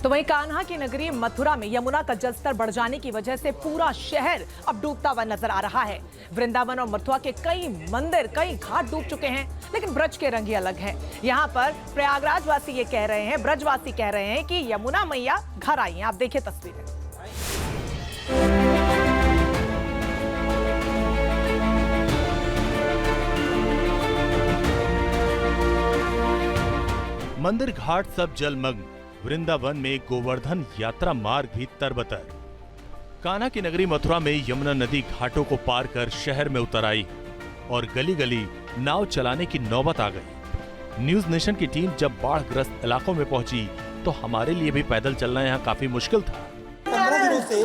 तो वहीं कान्हा की नगरी मथुरा में यमुना का जलस्तर बढ़ जाने की वजह से पूरा शहर अब डूबता हुआ नजर आ रहा है। वृंदावन और मथुरा के कई मंदिर, कई घाट डूब चुके हैं, लेकिन ब्रज के रंग ही अलग हैं। यहाँ पर प्रयागराज वासी ये कह रहे हैं, ब्रजवासी कह रहे हैं कि यमुना मैया घर आई हैं। आप देखिए तस्वीरें। मंदिर घाट सब जलमग्न। वृंदावन में गोवर्धन यात्रा मार्ग भी तरबतर। कान्हा की नगरी मथुरा में यमुना नदी घाटों को पार कर शहर में उतर आई और गली गली नाव चलाने की नौबत आ गई। न्यूज नेशन की टीम जब बाढ़ग्रस्त इलाकों में पहुंची तो हमारे लिए भी पैदल चलना यहाँ काफी मुश्किल था। 15 दिनों से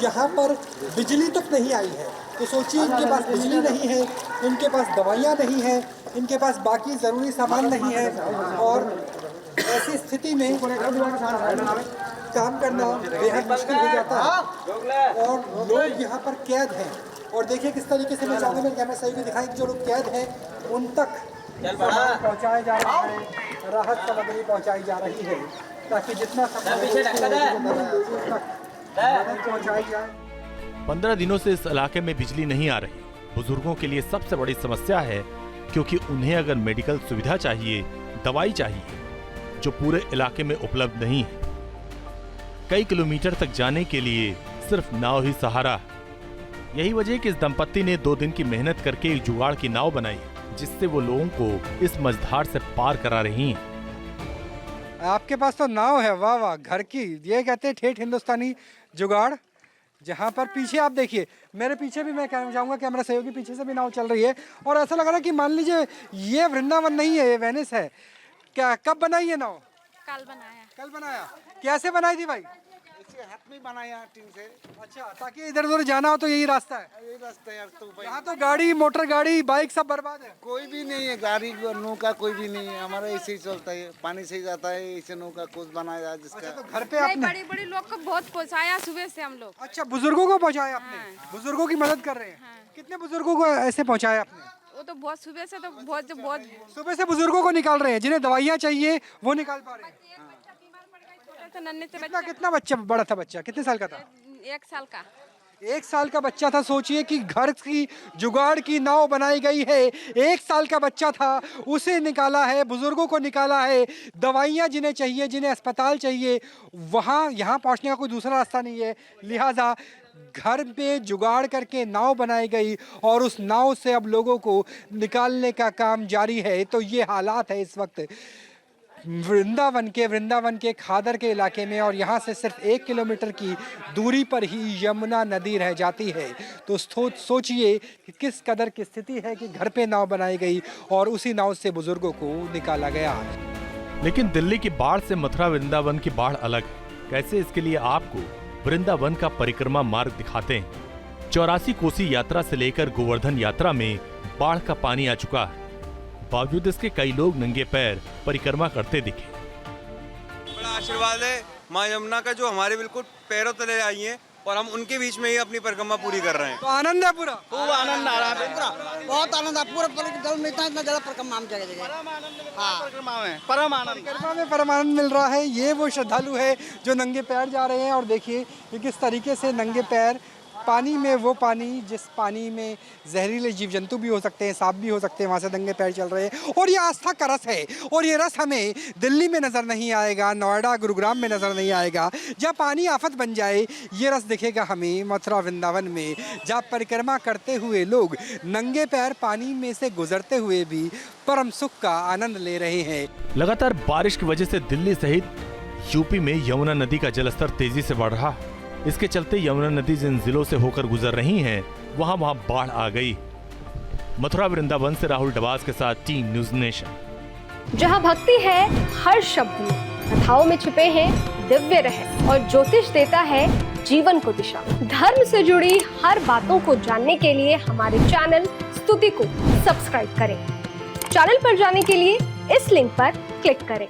यहाँ पर बिजली तक नहीं आई है, तो सोचिए इनके पास बिजली नहीं है, इनके पास दवाइयाँ नहीं है, इनके पास बाकी जरूरी सामान नहीं है और ऐसी स्थिति में काम करना बेहद मुश्किल हो जाता है और लोग यहाँ पर कैद हैं। और देखिए किस तरीके से मैं चाहूँगा मेरे कैमरा सही भी दिखाएं, जो लोग कैद हैं उन तक सामान पहुँचाया जा रहा है, राहत सामग्री पहुँचाई जा रही है ताकि जितना पहुँचाई जाए। 15 दिनों से इस इलाके में बिजली नहीं आ रही। बुजुर्गों के लिए सबसे बड़ी समस्या है, क्योंकि उन्हें अगर मेडिकल सुविधा चाहिए, दवाई चाहिए, जो पूरे इलाके में उपलब्ध नहीं है। कई किलोमीटर तक जाने के लिए सिर्फ नाव ही सहारा है। यही वजह है कि इस दंपत्ति ने 2 दिन की मेहनत करके एक जुगाड़ की नाव बनाई, जिससे वो लोगों को इस मझधार से पार करा रही हैं। आपके पास तो नाव है, वाह वाह, घर की। ये कहते हैं ठेठ हिंदुस्तानी जुगाड़। जहाँ पर पीछे आप देखिए, मेरे पीछे भी मैं कहना चाहूँगा, कैमरा सहयोगी पीछे से भी नाव चल रही है और ऐसा लग रहा है कि मान लीजिए ये वृंदावन नहीं है, ये वेनिस है। क्या कब बनाई है नाव? कल बनाया। कैसे बनाई थी भाई? इसे हाथ में बनाया टीन से। अच्छा, ताकि इधर उधर जाना हो तो यही रास्ता है। यही रास्ता है यार। तो भाई यहाँ तो गाड़ी, मोटर गाड़ी, बाइक सब बर्बाद है। कोई भी नहीं है, गाड़ी नौका कोई भी नहीं है। हमारा ऐसे ही चलता है, पानी से ही जाता है, ऐसे नौका कुछ बनाया जिसका। अच्छा, तो घर पे आपने बड़ी बड़ी लोग को बहुत पहुँचाया सुबह से हम लोग। अच्छा, बुजुर्गों को पहुँचाया आपने? बुजुर्गों की मदद कर रहे हैं। कितने बुजुर्गों को ऐसे पहुँचाया आपने? वो तो बहुत सुबह से, तो बहुत सुबह से बुजुर्गों को निकाल रहे हैं, जिन्हें दवाइयाँ चाहिए वो निकाल पा रहे हैं। नन्हे से कितना बच्चा बड़ा था? बच्चा कितने साल का था? 1 साल का। 1 साल का बच्चा था। सोचिए कि घर की जुगाड़ की नाव बनाई गई है, 1 साल का बच्चा था, उसे निकाला है, बुजुर्गों को निकाला है, दवाइयाँ जिन्हें चाहिए, जिन्हें अस्पताल चाहिए, वहाँ यहाँ पहुँचने का कोई दूसरा रास्ता नहीं है। लिहाजा घर पे जुगाड़ करके नाव बनाई गई और उस नाव से अब लोगों को निकालने का काम जारी है। तो ये हालात है इस वक्त वृंदावन के खादर के इलाके में, और यहाँ से सिर्फ 1 किलोमीटर की दूरी पर ही यमुना नदी रह जाती है। तो सोचिए कि किस कदर की स्थिति है कि घर पे नाव बनाई गई और उसी नाव से बुजुर्गों को निकाला गया। लेकिन दिल्ली की बाढ़ से मथुरा वृंदावन की बाढ़ अलग है। कैसे, इसके लिए आपको वृंदावन का परिक्रमा मार्ग दिखाते हैं। 84 कोसी यात्रा से लेकर गोवर्धन यात्रा में बाढ़ का पानी आ चुका है। बावजूद इसके कई लोग नंगे पैर परिक्रमा करते दिखे। बड़ा आशीर्वाद है माँ यमुना का, जो हमारे बिल्कुल पैरों तले आई है और हम उनके बीच में ही अपनी परिक्रमा पूरी कर रहे हैं। तो आनंद है पूरा? खूब आनंद आ रहा है, पूरा बहुत आनंद है। पूरा इतना ज्यादा परिक्रमा हम जगह परिक्रमा में परम आनंद मिल रहा है। ये वो श्रद्धालु है जो नंगे पैर जा रहे हैं और देखिए कि किस तरीके से नंगे पैर पानी में, वो पानी जिस पानी में जहरीले जीव जंतु भी हो सकते हैं, सांप भी हो सकते हैं, वहाँ से नंगे पैर चल रहे हैं। और ये आस्था का रस है और ये रस हमें दिल्ली में नज़र नहीं आएगा, नोएडा गुरुग्राम में नज़र नहीं आएगा। जब पानी आफत बन जाए, ये रस दिखेगा हमें मथुरा वृंदावन में, जहाँ परिक्रमा करते हुए लोग नंगे पैर पानी में से गुजरते हुए भी परम सुख का आनंद ले रहे हैं। लगातार बारिश की वजह से दिल्ली सहित यूपी में यमुना नदी का जलस्तर तेजी से बढ़ रहा है। इसके चलते यमुना नदी जिन जिलों से होकर गुजर रही हैं, वहां बाढ़ आ गई। मथुरा वृंदावन से राहुल डबास के साथ टीम न्यूज नेशन। जहां भक्ति है हर शब्द में, कथाओं में छिपे हैं दिव्य रहस्य और ज्योतिष देता है जीवन को दिशा। धर्म से जुड़ी हर बातों को जानने के लिए हमारे चैनल स्तुति को सब्सक्राइब करें। चैनल पर जाने के लिए इस लिंक पर क्लिक करें।